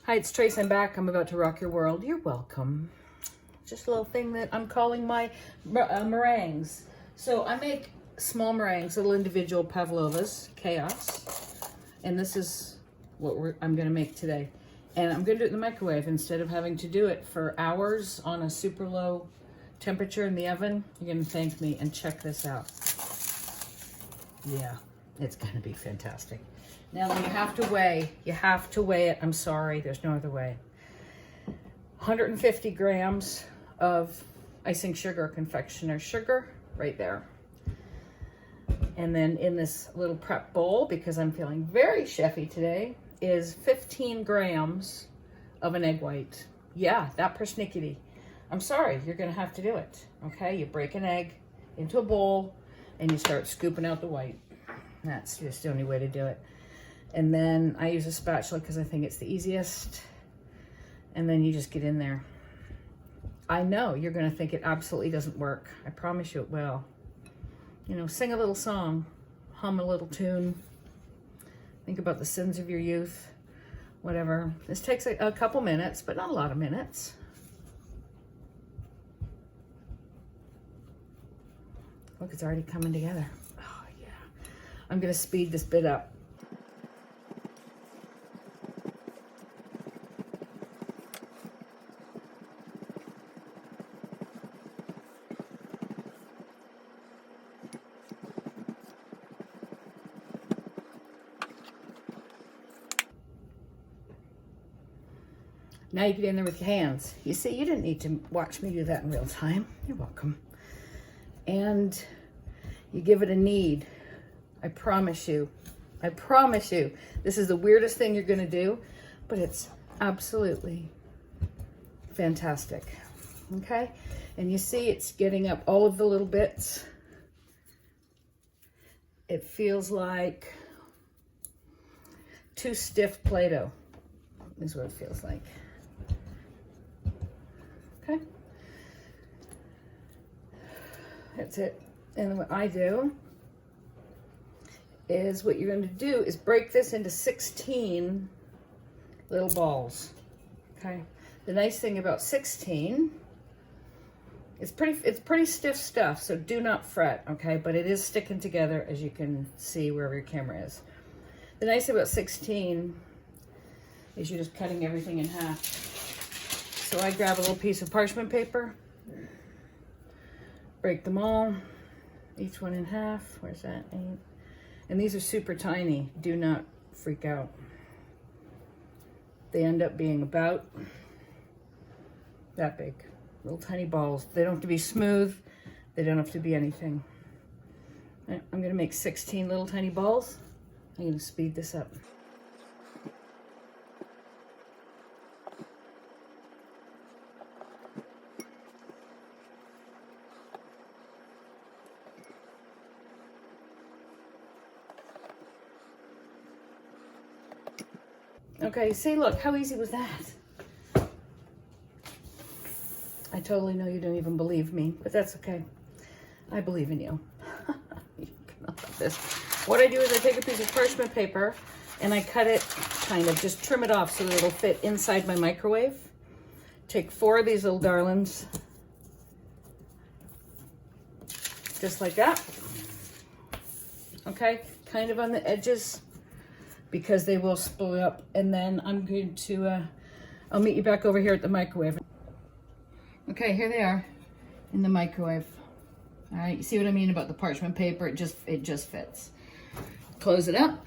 Hi, it's Tracy. I'm back. I'm about to rock your world. You're welcome. Just a little thing that I'm calling my meringues. So I make small meringues, little individual pavlovas, chaos. And this is what I'm going to make today. And I'm going to do it in the microwave instead of having to do it for hours on a super low temperature in the oven. You're going to thank me and check this out. Yeah, it's going to be fantastic. Now you have to weigh it. I'm sorry, there's no other way. 150 grams of icing sugar, confectioner sugar, right there. And then in this little prep bowl, because I'm feeling very chefy today, is 15 grams of an egg white. Yeah, that persnickity. I'm sorry, you're gonna have to do it, okay? You break an egg into a bowl and you start scooping out the white. That's just the only way to do it. And then I use a spatula because I think it's the easiest. And then you just get in there. I know you're gonna think it absolutely doesn't work. I promise you it will. You know, sing a little song, hum a little tune, think about the sins of your youth, whatever. This takes a couple minutes, but not a lot of minutes. Look, it's already coming together. Oh yeah. I'm gonna speed this bit up. Now you get in there with your hands. You see, you didn't need to watch me do that in real time. You're welcome. And you give it a knead. I promise you. I promise you. This is the weirdest thing you're gonna do, but it's absolutely fantastic. Okay? And you see it's getting up all of the little bits. It feels like too stiff Play-Doh is what it feels like. Okay, that's it. And what I do is, what you're going to do is break this into 16 little balls. Okay, the nice thing about 16, it's pretty stiff stuff, so do not fret. Okay, but it is sticking together, as you can see wherever your camera is. The nice thing about 16 is you're just cutting everything in half. So I grab a little piece of parchment paper, break them all, each one in half. Where's that? 8. And these are super tiny. Do not freak out. They end up being about that big. Little tiny balls. They don't have to be smooth. They don't have to be anything. I'm going to make 16 little tiny balls. I'm going to speed this up. Okay, see, look, how easy was that? I totally know you don't even believe me, but that's okay. I believe in you. You cannot have this. What I do is I take a piece of parchment paper and I cut it, kind of, just trim it off so that it'll fit inside my microwave. Take 4 of these little darlings, just like that. Okay, kind of on the edges, because they will split up. And then I'm going to, I'll meet you back over here at the microwave. Okay, here they are in the microwave. All right, you see what I mean about the parchment paper? It just fits. Close it up.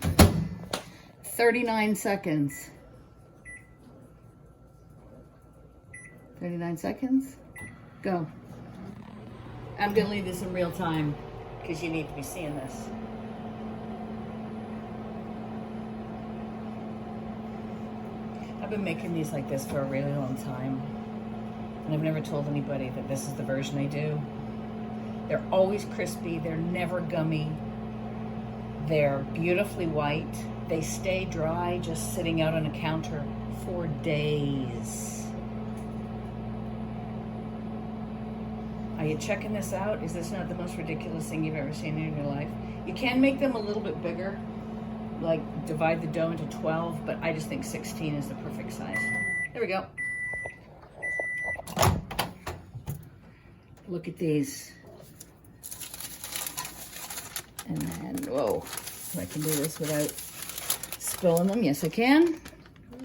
39 seconds. 39 seconds. Go. I'm gonna leave this in real time because you need to be seeing this. I've been making these like this for a really long time, and I've never told anybody that this is the version I do. They're always crispy, they're never gummy, they're beautifully white, they stay dry just sitting out on a counter for days. Are you checking this out? Is this not the most ridiculous thing you've ever seen in your life? You can make them a little bit bigger, like divide the dough into 12, but I just think 16 is the perfect size. There we go. Look at these. And then, whoa, I can do this without spilling them. Yes, I can.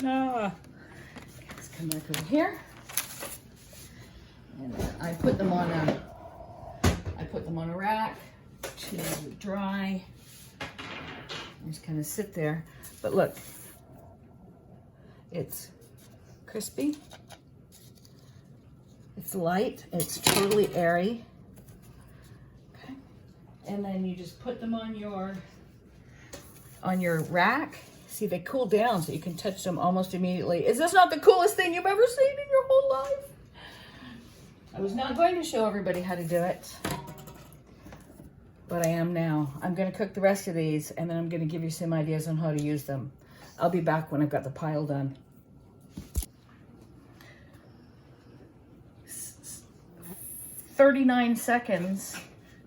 Ah. Let's come back over here. And I put them on a rack to dry. Just kind of sit there. But look, it's crispy. It's light. It's totally airy. Okay. And then you just put them on your rack. See, they cool down so you can touch them almost immediately. Is this not the coolest thing you've ever seen in your whole life? I was not going to show everybody how to do it, but I am now. I'm going to cook the rest of these, and then I'm going to give you some ideas on how to use them. I'll be back when I've got the pile done. 39 seconds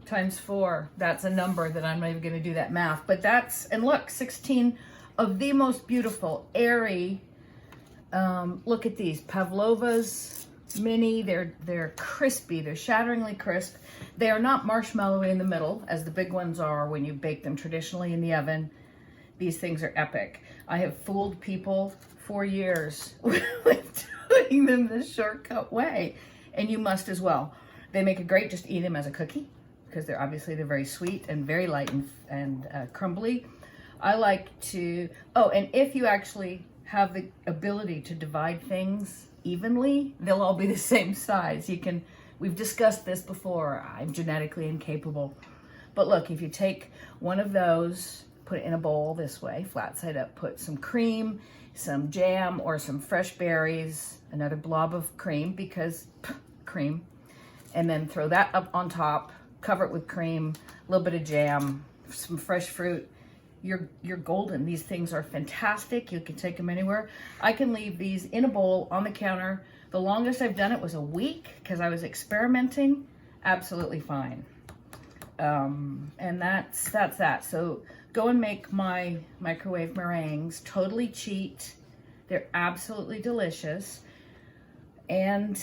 times 4. That's a number that I'm not even going to do that math. But that's, and look, 16 of the most beautiful, airy, look at these, Pavlova's mini. They're crispy. They're shatteringly crisp. They are not marshmallowy in the middle, as the big ones are when you bake them traditionally in the oven. These things are epic. I have fooled people for years with doing them the shortcut way, and you must as well. They make it great. Just eat them as a cookie because they're very sweet and very light and crumbly. I like to, oh, and if you actually have the ability to divide things evenly, they'll all be the same size. We've discussed this before. I'm genetically incapable. But look, if you take one of those, put it in a bowl this way, flat side up, put some cream, some jam, or some fresh berries, another blob of cream because cream, and then throw that up on top, cover it with cream, a little bit of jam, some fresh fruit. You're golden. These things are fantastic. You can take them anywhere. I can leave these in a bowl on the counter. The longest I've done it was a week because I was experimenting. Absolutely fine. And that's that. So go and make my microwave meringues. Totally cheat. They're absolutely delicious. And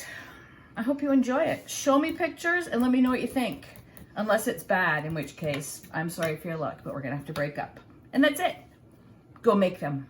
I hope you enjoy it. Show me pictures and let me know what you think. Unless it's bad, in which case, I'm sorry for your luck, but we're gonna have to break up. And that's it. Go make them.